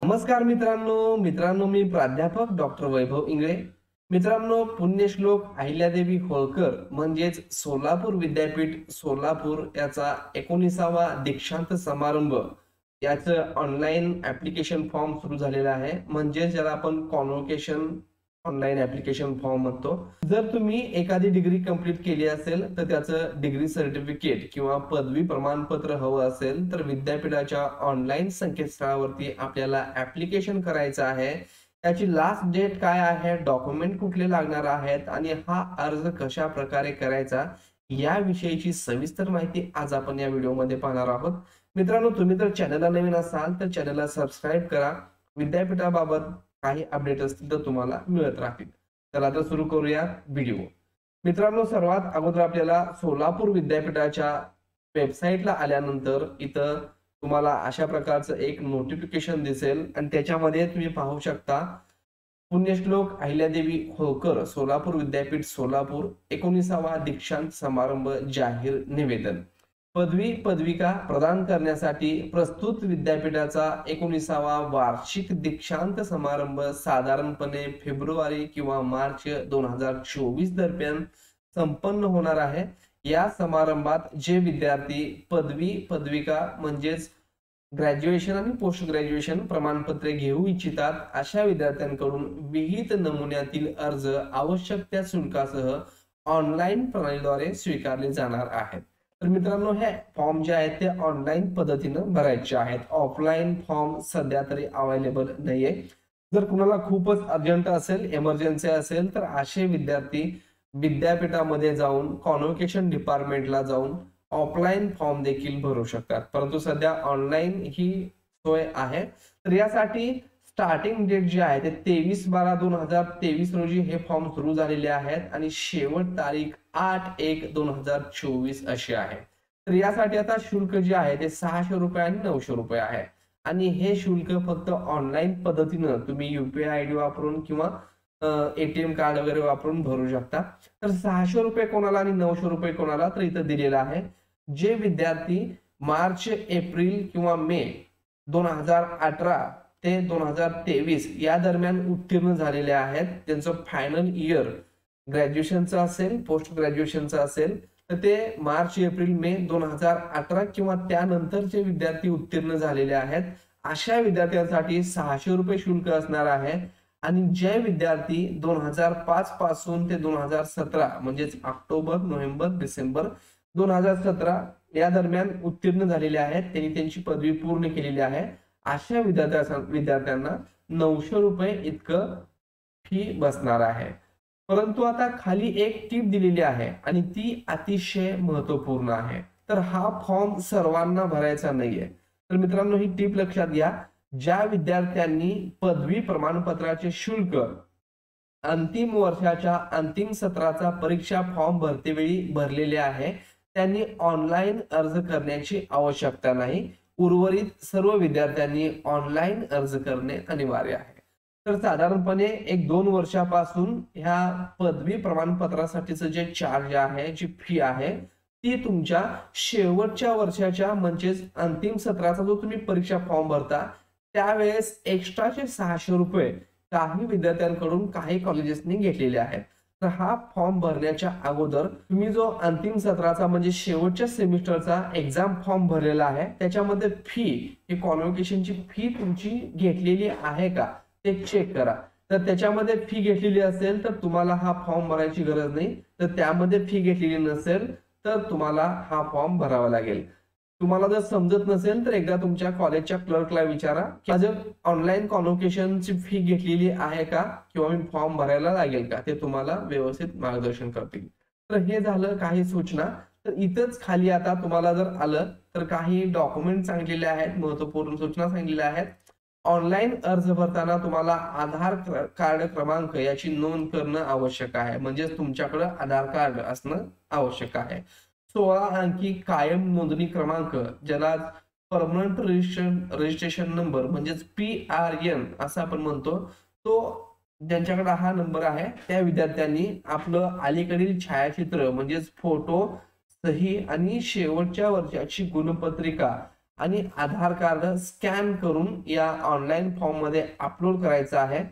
नमस्कार मित्रांनो मी प्राध्यापक डॉक्टर वैभव इंगळे. मित्रांनो, पुण्यश्लोक अहिल्यादेवी होळकर म्हणजेच सोलापूर विद्यापीठ सोलापूर याचा 19वा दीक्षांत समारंभ याचं ऑनलाईन ऍप्लिकेशन फॉर्म सुरू झालेला आहे. म्हणजे ज्याला आपण कॉन्व्होकेशन ऑनलाईन ऍप्लिकेशन फॉर्म म्हणतो. जर तुम्ही एखादी डिग्री कंप्लीट केली असेल तर त्याचं डिग्री सर्टिफिकेट किंवा पदवी प्रमाणपत्र हवं असेल तर विद्यापीठाच्या ऑनलाईन संकेतस्थळावरती आपल्याला ऍप्लिकेशन करायचं आहे. त्याची लास्ट डेट काय आहे, डॉक्युमेंट कुठले लागणार आहेत आणि हा अर्ज कशा प्रकारे करायचा याविषयीची सविस्तर माहिती आज आपण या व्हिडिओमध्ये पाहणार आहोत. मित्रांनो, तुम्ही जर चॅनलला नवीन असाल तर चॅनलला सबस्क्राईब करा. विद्यापीठाबाबत काही अपडेट असतील तर तुम्हाला मिळत राहतील. चला तर सुरू करूया व्हिडिओ. मित्रांनो, सर्वात अगोदर आपल्याला सोलापूर विद्यापीठाच्या वेबसाईटला आल्यानंतर इथं तुम्हाला अशा प्रकारचं एक नोटिफिकेशन दिसेल आणि त्याच्यामध्ये तुम्ही पाहू शकता पुण्यश्लोक अहिल्यादेवी होळकर सोलापूर विद्यापीठ सोलापूर 19वा दीक्षांत समारंभ जाहीर निवेदन. पदवी पदविका प्रदान करण्यासाठी प्रस्तुत विद्यापीठाचा 19वा वार्षिक दीक्षांत समारंभ साधारणपणे फेब्रुवारी किंवा मार्च 2024 दरम्यान संपन्न होणार आहे. या समारंभात जे विद्यार्थी पदवी पदविका म्हणजेच ग्रॅज्युएशन आणि पोस्ट ग्रॅज्युएशन प्रमाणपत्रे घेऊ इच्छितात अशा विद्यार्थ्यांकडून विहित नमुन्यातील अर्ज आवश्यक त्या शुल्कासह ऑनलाईन प्रणालीद्वारे स्वीकारले जाणार आहेत. तर मित्रांनो, हे फॉर्म जे आहेत ते ऑनलाईन पद्धतीनं भरायचे आहेत. ऑफलाईन फॉर्म सध्या तरी अवेलेबल नाहीये. जर कुणाला खूपच अर्जंट असेल, इमर्जन्सी असेल तर असे विद्यार्थी विद्यापीठामध्ये जाऊन कॉन्व्होकेशन डिपार्टमेंटला जाऊन ऑफलाईन फॉर्म देखील भरू शकतात. परंतु सध्या ऑनलाईन ही सोय आहे. तर यासाठी स्टार्टिंग डेट जी आहे ते 23/12/2023 रोजी हे फॉर्म सुरू झालेले आहेत आणि शेवट तारीख 8/1/2024 अशी आहे. तर यासाठी आता शुल्क जे आहे ते 600 रुपये आणि 900 रुपये आहे आणि हे शुल्क फक्त ऑनलाईन पद्धतीनं तुम्ही UPI आयडी वापरून किंवा ATM कार्ड वगैरे वापरून भरू शकता. तर 600 रुपये कोणाला आणि 900 रुपये कोणाला, तर इथं दिलेलं आहे जे विद्यार्थी मार्च एप्रिल किंवा मे 2018 ते 2023 या दरम्यान उत्तीर्ण झालेले आहेत, त्यांचं फायनल इयर ग्रॅज्युएशनचं असेल पोस्ट ग्रॅज्युएशनचं असेल तर ते मार्च एप्रिल मे 2018 किंवा त्यानंतरचे विद्यार्थी उत्तीर्ण झालेले आहेत अशा विद्यार्थ्यांसाठी 600 रुपये शुल्क असणार आहे. आणि जे विद्यार्थी 2005 पासून ते 2017 म्हणजेच ऑक्टोबर नोव्हेंबर डिसेंबर 2017 या दरम्यान उत्तीर्ण झालेले आहेत, त्यांनी त्यांची पदवी पूर्ण केलेली आहे अशा विद्यार्थ्यांना 900 रुपये इतकं फी बसणार आहे. परंतु आता खाली एक टीप दिलेली आहे आणि ती अतिशय महत्वपूर्ण आहे. तर हा फॉर्म सर्वांना भरायचा नाहीये. तर मित्रांनो, ही टीप लक्षात घ्या. ज्या विद्यार्थ्यांनी पदवी प्रमाणपत्राचे शुल्क अंतिम वर्षाच्या अंतिम सत्राचा परीक्षा फॉर्म भरतेवेळी भरलेले आहे त्यांनी ऑनलाईन अर्ज करण्याची आवश्यकता नाही. उर्वरित सर्व विद्यार्थ्यांनी ऑनलाईन अर्ज करणे अनिवार्य आहे. तर साधारणपणे 1-2 वर्षापासून ह्या पदवी प्रमाणपत्रासाठीचं जे चार्ज आहे, जी फी आहे ती तुमच्या शेवटच्या वर्षाच्या म्हणजेच अंतिम सत्राचा जो तुम्ही परीक्षा फॉर्म भरता त्यावेळेस एक्स्ट्राचे 600 रुपये काही विद्यार्थ्यांकडून काही कॉलेजेसनी घेतलेले आहेत. तर हा फॉर्म भरण्याच्या अगोदर तुम्ही जो अंतिम सत्राचा म्हणजे शेवटच्या सेमिस्टरचा एक्झाम फॉर्म भरलेला आहे त्याच्यामध्ये फी ही कॉन्व्होकेशनची फी तुमची घेतलेली आहे का ते चेक करा. तर त्याच्यामध्ये फी घेतलेली असेल तर तुम्हाला हा फॉर्म भरायची गरज नाही. तर त्यामध्ये फी घेतलेली नसेल तर तुम्हाला हा फॉर्म भरावा लागेल. तुम्हाला जर समजत नसेल तर एकदा तुमच्या कॉलेजच्या क्लर्कला विचारा की माझं ऑनलाईन कॉन्व्होकेशनची फी घेतलेली आहे का किंवा मी फॉर्म भरायला लागेल का, ते तुम्हाला व्यवस्थित मार्गदर्शन करतील. तर हे झालं काही सूचना. तर इथंच खाली आता तुम्हाला जर आलं तर काही डॉक्युमेंट सांगितलेले आहेत, महत्वपूर्ण सूचना सांगितलेल्या आहेत. ऑनलाईन अर्ज भरताना तुम्हाला आधार कार्ड क्रमांक याची नोंद करणं आवश्यक आहे. म्हणजेच तुमच्याकडे आधार कार्ड असणं आवश्यक आहे. 16 अंकी कायम नोंदणी क्रमांक ज्याला परमनंट रजिस्ट्रेशन नंबर म्हणजेच PRN असं आपण म्हणतो, तो ज्यांच्याकडे हा नंबर आहे त्या विद्यार्थ्यांनी आपलं अलीकडील छायाचित्र म्हणजेच फोटो, सही आणि शेवटच्या वर्षाची गुणपत्रिका आणि आधार कार्ड स्कॅन करून या ऑनलाईन फॉर्म मध्ये अपलोड करायचं आहे.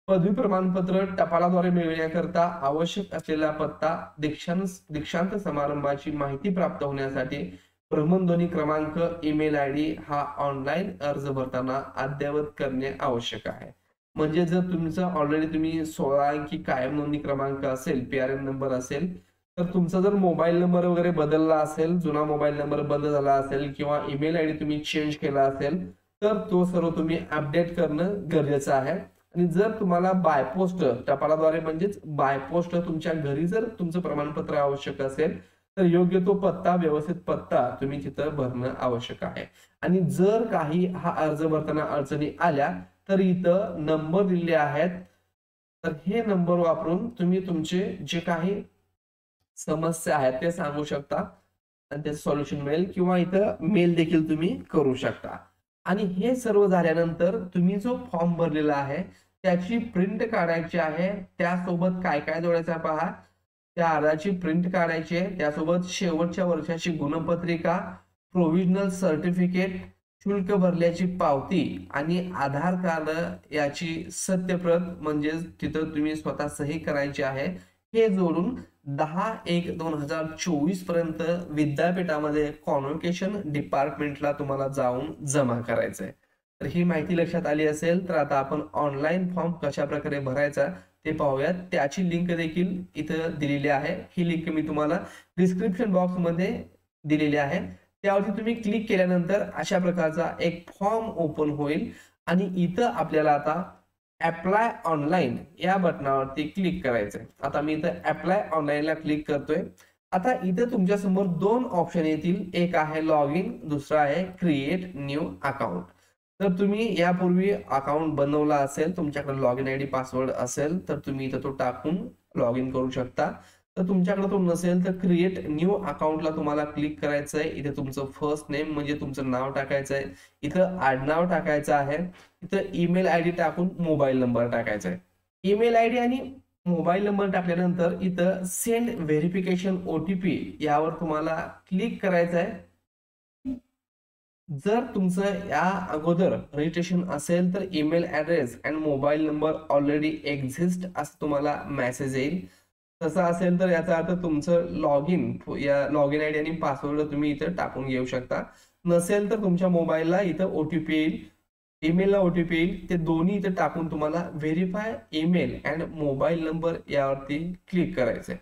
पदवी प्रमाणपत्र टपालाद्वारे मिळविण्याकरता आवश्यक असलेला पत्ता, दीक्षांत समारंभाची माहिती प्राप्त होण्यासाठी भ्रमणध्वनी क्रमांक, ईमेल आयडी हा ऑनलाईन अर्ज भरताना अद्ययावत करणे आवश्यक आहे. म्हणजे जर तुमचं ऑलरेडी तुम्ही 16 अंकी कायम नोंदणी क्रमांक असेल, PRN नंबर असेल, तर तुमचा जर मोबाईल नंबर वगैरे बदलला असेल, जुना मोबाईल नंबर बंद झाला असेल किंवा ईमेल आयडी तुम्ही चेंज केला असेल, तर तो सर्व तुम्ही अपडेट करणं गरजेचं आहे. आणि जर तुम्हाला बाय पोस्ट टपालाद्वारे म्हणजेच बाय पोस्ट तुमच्या घरी जर तुमचं प्रमाणपत्र आवश्यक असेल, तर योग्य तो पत्ता, व्यवस्थित पत्ता तुम्ही तिथं भरणं आवश्यक आहे. आणि जर काही हा अर्ज भरताना अडचणी आल्या तर इथं नंबर दिलेले आहेत, तर हे नंबर वापरून तुम्ही तुमचे जे काही समस्या आहेत ते सांगू शकता आणि त्याचं सोल्युशन मिळेल, किंवा इथं मेल देखील तुम्ही करू शकता. आणि हे सर्व झाल्यानंतर तुम्ही जो फॉर्म भरलेला आहे त्याची प्रिंट काढायची आहे. त्यासोबत काय काय जोडायचं पहा, त्या अर्जाची प्रिंट काढायची आहे, त्यासोबत शेवटच्या वर्षाची गुणपत्रिका, प्रोव्हिजनल सर्टिफिकेट, शुल्क भरल्याची पावती आणि आधार कार्ड याची सत्यप्रत, म्हणजे तिथं तुम्ही स्वतः सही करायची आहे. हे जोडून 10/1/2024 पर्यंत विद्यापीठामध्ये कॉन्व्होकेशन डिपार्टमेंटला तुम्हाला जाऊन जमा करायचंय. तर ही माहिती लक्षात आली असेल तर आता आपण ऑनलाईन फॉर्म कशा प्रकारे भरायचा ते पाहूयात. त्याची लिंक देखील इथं दिलेली आहे. ही लिंक मी तुम्हाला डिस्क्रिप्शन बॉक्स मध्ये दिलेली आहे. त्यावरती तुम्ही क्लिक केल्यानंतर अशा प्रकारचा एक फॉर्म ओपन होईल आणि इथं आपल्याला आता अप्लाय ऑनलाईन या बटनावरती क्लिक करायचंय. आता मी इथं अप्लाय ऑनलाईनला क्लिक करतोय. आता इथं तुमच्या समोर दोन ऑप्शन येतील, एक आहे लॉग इन, दुसरा आहे क्रिएट न्यू अकाउंट. तर तुम्ही यापूर्वी अकाउंट बनवला असेल, तुमच्याकडे लॉग इन आयडी पासवर्ड असेल तर तुम्ही इथं तो टाकून लॉग इन करू शकता. तर तुमच्याकडे तो नसेल तर क्रिएट न्यू अकाउंटला तुम्हाला क्लिक करायचं आहे. इथे तुमचं फर्स्ट नेम म्हणजे तुमचं नाव टाकायचं आहे, इथं आडनाव टाकायचं आहे, इथं ईमेल आयडी टाकून मोबाईल नंबर टाकायचा आहे. ईमेल आयडी आणि मोबाईल नंबर टाकल्यानंतर इथं सेंड व्हेरिफिकेशन OTP यावर तुम्हाला क्लिक करायचं आहे. जर तुमचं या अगोदर रजिस्ट्रेशन असेल तर email address and mobile number already exist असं तुम्हाला मेसेज येईल. तसं असेल तर याचा अर्थ तुमचं लॉग इन आयडी आणि पासवर्ड तुम्ही इथं टाकून घेऊ शकता. नसेल तर तुमच्या मोबाईलला इथं OTP येईल, ईमेलला OTP येईल, ते दोन्ही इथं टाकून तुम्हाला verify email and mobile number यावरती क्लिक करायचंय.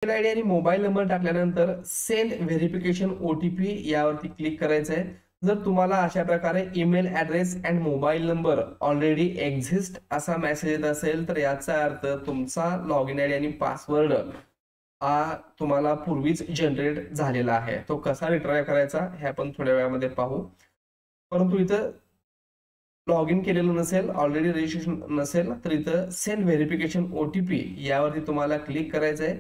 ईमेल आयडी आणि मोबाईल नंबर टाकल्यानंतर सेंड व्हेरिफिकेशन OTP यावरती क्लिक करायचंय. जर तुम्हाला अशा प्रकारे email address and mobile number already exist असा मेसेज येत असेल तर याचा अर्थ तुमचा लॉग इन आयडी आणि पासवर्ड हा तुम्हाला पूर्वीच जनरेट झालेला आहे. तो कसा रिट्राय करायचा हे आपण थोड्या वेळामध्ये पाहू. परंतु इथं लॉग इन केलेलं नसेल, ऑलरेडी रजिस्ट्रेशन नसेल तर इथं सेंड व्हेरिफिकेशन OTP यावरती तुम्हाला क्लिक करायचं आहे.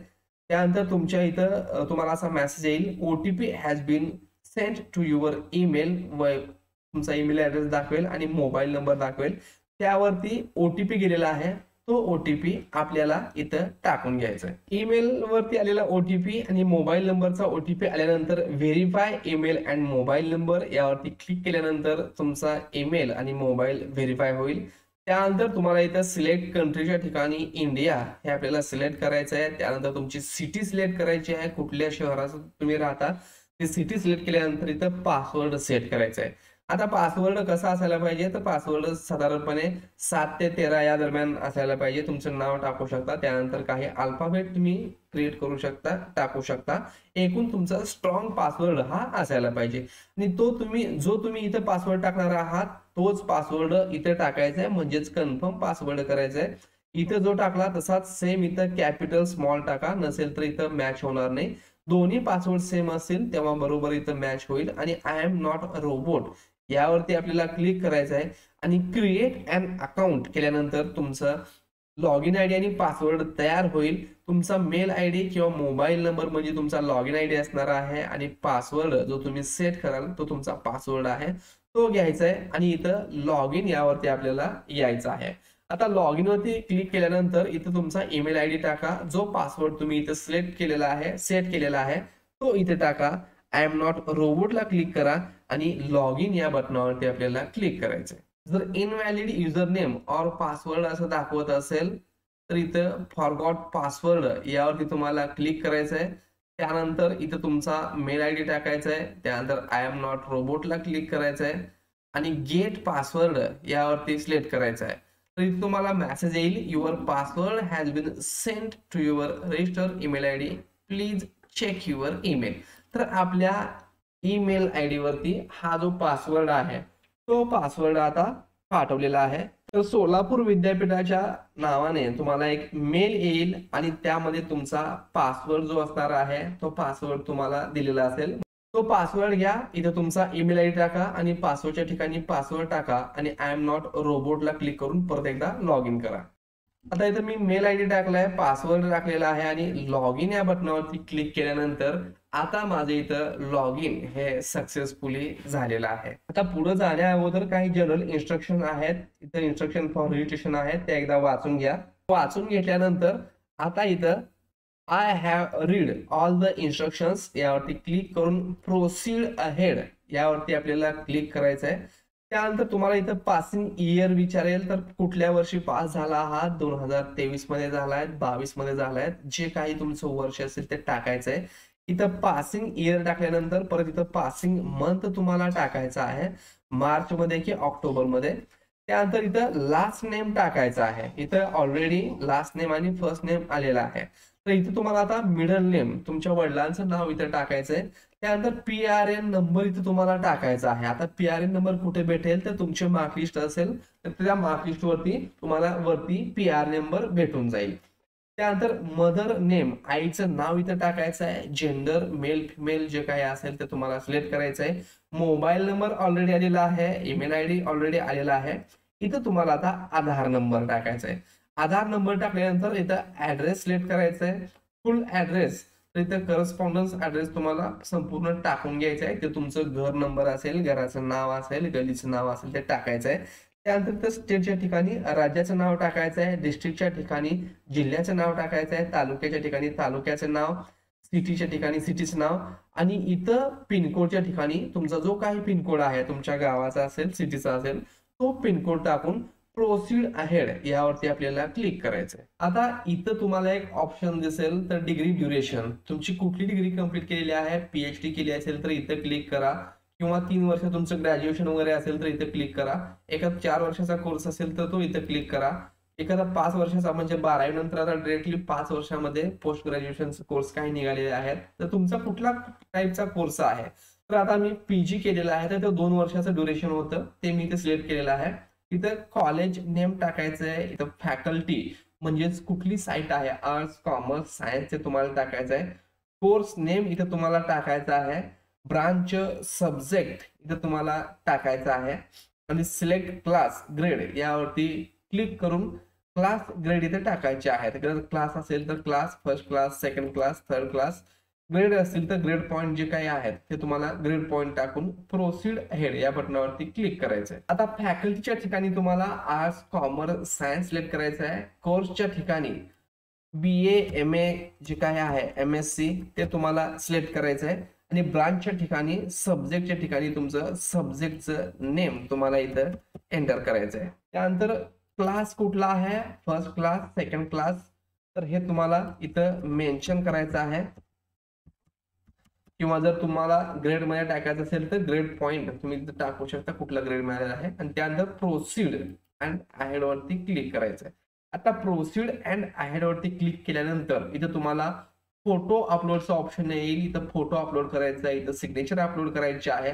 त्यानंतर तुमच्या इथं तुम्हाला असा मेसेज येईल, OTP has been send to your email, व तुमचा ईमेल ऍड्रेस दाखवेल आणि मोबाईल नंबर दाखवेल. त्यावरती OTP गेलेला आहे, तो OTP आपल्याला इथं टाकून घ्यायचा आहे. ईमेल वरती आलेला OTP आणि मोबाईल नंबरचा OTP आल्यानंतर verify email and mobile number यावरती क्लिक केल्यानंतर तुमचा ईमेल आणि मोबाईल व्हेरीफाय होईल. त्यानंतर तुम्हाला इथं सिलेक्ट कंट्रीच्या ठिकाणी इंडिया हे आपल्याला सिलेक्ट करायचं आहे. त्यानंतर तुमची सिटी सिलेक्ट करायची आहे, कुठल्या शहरात तुम्ही राहता ते सिटी सिलेक्ट केल्यानंतर इथं पासवर्ड सेट करायचा आहे. आता पासवर्ड कसा असायला पाहिजे, तर पासवर्ड साधारणपणे 7 ते 13 या दरम्यान असायला पाहिजे. तुमचं नाव टाकू शकता, त्यानंतर काही अल्फाबेट तुम्ही क्रिएट करू शकता, टाकू शकता. एकूण तुमचा स्ट्रॉंग पासवर्ड हा असायला पाहिजे आणि जो तुम्ही इथं पासवर्ड टाकणार आहात तोच पासवर्ड इथे टाकायचा आहे, म्हणजेच कन्फर्म पासवर्ड करायचा आहे. इथं जो टाकला तसाच सेम इथं कॅपिटल स्मॉल टाका, नसेल तर इथं मॅच होणार नाही. दोन्ही पासवर्ड सेम असेल तेव्हा बरोबर इथं मॅच होईल. आणि I am not a robot यावरती आपल्याला क्लिक करायचं आहे आणि क्रिएट अन अकाउंट केल्यानंतर तुमचं लॉग इन आयडी आणि पासवर्ड तयार होईल. तुमचा मेल आयडी किंवा मोबाईल नंबर म्हणजे तुमचा लॉग इन आयडी असणार आहे आणि पासवर्ड जो तुम्ही सेट कराल तो तुमचा पासवर्ड आहे, तो घ्यायचा आहे आणि इथं लॉग इन यावरती आपल्याला यायचं आहे. आता लॉग इन वरती क्लिक केल्यानंतर इथं तुमचा ईमेल आयडी टाका, जो पासवर्ड तुम्ही इथं सिलेक्ट केलेला आहे, सेट केलेला आहे तो इथे टाका. आय एम नॉट रोबोटला क्लिक करा आणि लॉग इन या बटनावरती आपल्याला क्लिक करायचं आहे. जर इनव्हॅलिड युजर नेम और पासवर्ड असं दाखवत असेल तर इथं फॉरगॉट पासवर्ड यावरती तुम्हाला क्लिक करायचं आहे. त्यानंतर इथं तुमचा मेल आयडी टाकायचा आहे. त्यानंतर आय एम नॉट रोबोटला क्लिक करायचं आहे आणि गेट पासवर्ड यावरती सिलेक्ट करायचं आहे. तर इथे तुम्हाला मेसेज येईल, your password has been sent to your register email I D, please check your email. तर आपल्या ईमेल आय डी वरती हा जो पासवर्ड आहे तो पासवर्ड आता पाठवलेला आहे. तर सोलापूर विद्यापीठाच्या नावाने तुम्हाला एक मेल येईल आणि त्यामध्ये तुमचा पासवर्ड जो असणार आहे तो पासवर्ड तुम्हाला दिलेला असेल. तो पासवर्ड घ्या, इथे तुमचा ईमेल आयडी टाका आणि पासवर्डच्या ठिकाणी पासवर्ड टाका आणि आय एम नॉट रोबोटला क्लिक करून परत एकदा लॉग इन करा. आता इथे मी मेल आयडी टाकलाय, पासवर्ड टाकलेला आहे आणि लॉग इन या बटनावरती क्लिक केल्यानंतर आता माझे इथं लॉग इन हे सक्सेसफुली झालेलं आहे. आता पुढे जाण्या अगोदर काही जनरल इन्स्ट्रक्शन आहेत, इथं इन्स्ट्रक्शन फॉर रजिस्ट्रेशन आहेत, ते एकदा वाचून घ्या. वाचून घेतल्यानंतर आता इथं I have read all the instructions यावरती क्लिक करून प्रोसीड अहेड यावरती आपल्याला क्लिक करायचं आहे. त्यानंतर तुम्हाला इथं पासिंग इयर विचारेल, तर कुठल्या वर्षी पास झाला आहात, 2023 मध्ये झालाय, 22 मध्ये झालाय, जे काही तुमचं वर्ष असेल ते टाकायचं आहे. इथं पासिंग इयर टाकल्यानंतर परत इथं पासिंग मंथ तुम्हाला टाकायचं आहे, मार्च मध्ये की ऑक्टोबर मध्ये. त्यानंतर इथं लास्ट नेम टाकायचं आहे. इथं ऑलरेडी लास्ट नेम आणि फर्स्ट नेम आलेला आहे. तर इथं तुम्हाला आता मिडल नेम तुमच्या वडिलांचं नाव इथं टाकायचंय. त्यानंतर PRN नंबर इथे तुम्हाला टाकायचा आहे. आता PRN नंबर कुठे भेटेल, तर तुमचे मार्कलिस्ट असेल तर त्या मार्कलिस्ट वरती तुम्हाला वरती PR नंबर भेटून जाईल. त्यानंतर मदर नेम आईचं नाव इथं टाकायचं आहे. जेंडर मेल फिमेल जे काही असेल ते तुम्हाला सिलेक्ट करायचं आहे. मोबाईल नंबर ऑलरेडी आलेला आहे, ईमेल आयडी ऑलरेडी आलेला आहे. इथं तुम्हाला आता आधार नंबर टाकायचा आहे. आधार नंबर टाकल्यानंतर इथं ऍड्रेस सिलेक्ट करायचा आहे, फुल ऍड्रेस. तर इथं करस्पॉन्डन्स ऍड्रेस तुम्हाला संपूर्ण टाकून घ्यायचं आहे. ते तुमचं घर नंबर असेल, घराचं नाव असेल, गलीचं नाव असेल ते टाकायचं आहे. त्यानंतर त्या स्टेटच्या ठिकाणी राज्याचं नाव टाकायचं आहे, डिस्ट्रिक्टच्या ठिकाणी जिल्ह्याचं नाव टाकायचं आहे, तालुक्याच्या ठिकाणी तालुक्याचं नाव, सिटीच्या ठिकाणी सिटीचं नाव आणि इथं पिनकोडच्या ठिकाणी तुमचा जो काही पिनकोड आहे तुमच्या गावाचा असेल, सिटीचा असेल, तो पिनकोड टाकून प्रोसीड अहेड यावरती आपल्याला क्लिक करायचंय. आता इथं तुम्हाला एक ऑप्शन दिसेल, तर डिग्री ड्युरेशन, तुमची कुठली डिग्री कंप्लीट केलेली आहे, PhD केली असेल तर इथं क्लिक करा, किंवा 3 वर्ष तुमचं ग्रॅज्युएशन वगैरे असेल तर इथं क्लिक करा. एखादा 4 वर्षाचा कोर्स असेल तर तो इथं क्लिक करा. एखादा 5 वर्षाचा म्हणजे 12वी नंतर आता डायरेक्टली 5 वर्षामध्ये पोस्ट ग्रॅज्युएशन कोर्स काही निघालेले आहेत, तर तुमचा कुठला टाईपचा कोर्स आहे. तर आता मी PG केलेला आहे, तर 2 वर्षाचं ड्युरेशन होतं, ते मी इथे सिलेक्ट केलेलं आहे. इथं कॉलेज नेम टाकायचं आहे, इथं फॅकल्टी म्हणजेच कुठली साईट आहे, आर्ट्स कॉमर्स सायन्सचे तुम्हाला टाकायचं आहे. कोर्स नेम इथं तुम्हाला टाकायचा आहे. ब्रांच सब्जेक्ट इथं तुम्हाला टाकायचा आहे आणि सिलेक्ट क्लास ग्रेड यावरती क्लिक करून क्लास ग्रेड इथे टाकायचे आहेत. क्लास असेल तर class, first class, second class, third class. Grade असतील तर ग्रेड पॉईंट जे काही आहेत ते तुम्हाला ग्रेड पॉईंट टाकून प्रोसीड हेड या बटनावरती क्लिक करायचं आहे. आता फॅकल्टीच्या ठिकाणी तुम्हाला आर्ट्स कॉमर्स सायन्स सिलेक्ट करायचं आहे. कोर्सच्या ठिकाणी BA MA जे काही आहे MSc ते तुम्हाला सिलेक्ट करायचं आहे आणि ब्रांचच्या ठिकाणी सब्जेक्टच्या ठिकाणी तुमचं सब्जेक्टचं नेम तुम्हाला इथं एंटर करायचं आहे. त्यानंतर क्लास कुठला आहे, फर्स्ट क्लास, सेकंड क्लास, तर हे तुम्हाला इथं मेन्शन करायचं आहे. किंवा जर तुम्हाला ग्रेड मध्ये टाकायचं असेल तर ग्रेड पॉईंट तुम्ही इथं टाकू शकता कुठला ग्रेड मिळालेला आहे आणि त्यानंतर प्रोसीड अँड अहेड वरती क्लिक करायचं आहे. आता प्रोसीड अँड अहेड वरती क्लिक केल्यानंतर इथं तुम्हाला फोटो अपलोडचा ऑप्शन येईल. इथं फोटो अपलोड करायचा आहे, इथं सिग्नेचर अपलोड करायचे आहे.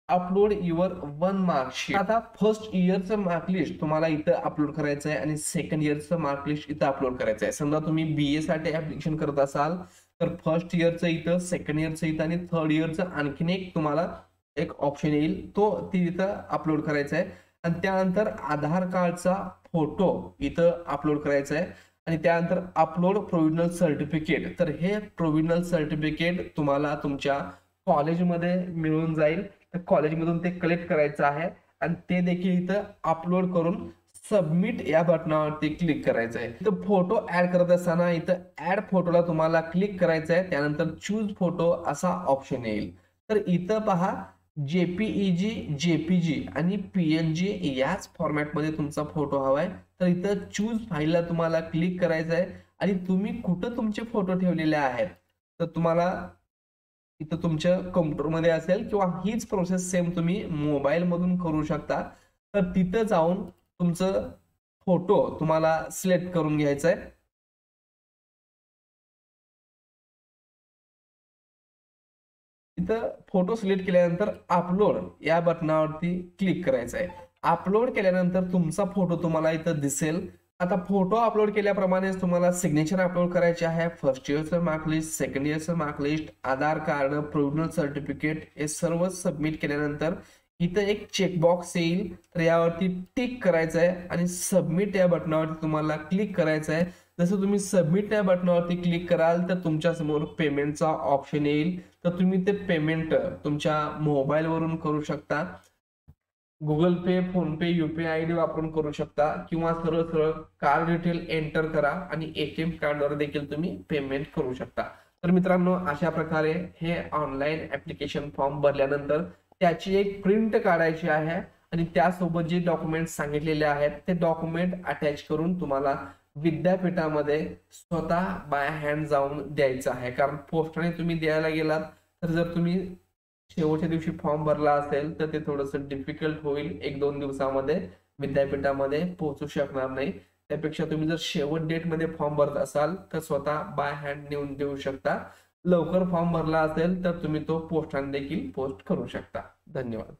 Upload your 1 marksheet. आता फर्स्ट इयरचं मार्कलिस्ट तुम्हाला इथं अपलोड करायचं आहे आणि सेकंड इयरचं मार्कलिस्ट इथं अपलोड करायचं आहे. समजा तुम्ही BA साठी ऍप्लिकेशन करत असाल तर फर्स्ट इयरचं इथं, सेकंड इयरचं इथं आणि थर्ड इयरचं आणखीन एक तुम्हाला एक ऑप्शन येईल, तो इथं अपलोड करायचा आहे. आणि त्यानंतर आधार कार्डचा फोटो इथं अपलोड करायचा आहे आणि त्यानंतर अपलोड प्रोव्हिजनल सर्टिफिकेट. तर हे प्रोव्हिजनल सर्टिफिकेट तुम्हाला तुमच्या कॉलेजमध्ये मिळून जाईल, तर कॉलेजमधून ते कलेक्ट करायचं आहे आणि ते देखील इथं अपलोड करून सबमिट या बटनावरती क्लिक करायचं आहे. तर फोटो ऍड करत असताना इथं ऍड फोटोला तुम्हाला क्लिक करायचं आहे. त्यानंतर चूज फोटो असा ऑप्शन येईल. तर इथं पहा JPEG, JPG आणि PNG याच फॉर्मॅटमध्ये तुमचा फोटो हवाय, तर इथं चूज फाईलला तुम्हाला क्लिक करायचं आहे आणि तुम्ही कुठं तुमचे फोटो ठेवलेले आहेत, तर तुम्हाला इथं तुमच्या कॉम्प्युटरमध्ये असेल किंवा हीच प्रोसेस सेम तुम्ही मोबाईल मधून करू शकता. तर तिथं जाऊन तुमचं फोटो तुम्हाला सिलेक्ट करून घ्यायचा आहे. तिथं फोटो सिलेक्ट केल्यानंतर अपलोड या बटनावरती क्लिक करायचं आहे. अपलोड केल्यानंतर तुमचा फोटो तुम्हाला इथं दिसेल. आता फोटो अपलोड केल्याप्रमाणेच तुम्हाला सिग्नेचर अपलोड करायचे आहे. फर्स्ट इयरचं मार्कलिस्ट, सेकंड इयरचं मार्कलिस्ट, आधार कार्ड, प्रोव्हिजनल सर्टिफिकेट हे सर्व सबमिट केल्यानंतर इथं एक चेकबॉक्स येईल, तर यावरती टिक करायचं आहे आणि सबमिट या बटनावरती तुम्हाला क्लिक करायचं आहे. जसं तुम्ही सबमिट या बटनावरती क्लिक कराल तर तुमच्या समोर पेमेंटचा ऑप्शन येईल. तर तुम्ही ते पेमेंट तुमच्या मोबाईलवरून करू शकता. गुगल पे, फोन पे, युपीआय आयडी वापरून करू शकता किंवा सरळ सरळ कार्ड डिटेल एंटर करा आणि एटीएम कार्डवर देखील तुम्ही पेमेंट करू शकता. तर मित्रांनो, अशा प्रकारे हे ऑनलाईन ऍप्लिकेशन फॉर्म भरल्यानंतर त्याची एक प्रिंट काढायची आहे आणि त्यासोबत जे डॉक्युमेंट सांगितलेले आहेत ते डॉक्युमेंट अटॅच करून तुम्हाला विद्यापीठामध्ये स्वतः बाय हँड जाऊन द्यायचं आहे. कारण पोस्टाने तुम्ही द्यायला गेलात तर जर तुम्ही शेवटच्या दिवशी फॉर्म भरला असेल तर ते थोडंसं डिफिकल्ट होईल. 1-2 दिवसामध्ये विद्यापीठामध्ये पोहोचू शकणार नाही. त्यापेक्षा तुम्ही जर शेवट डेट मध्ये फॉर्म भरत असाल तर स्वतः बाय हँड नेऊन देऊ शकता. लवकर फॉर्म भरला असेल तर तुम्ही तो पोस्टाने देखील पोस्ट करू शकता. धन्यवाद.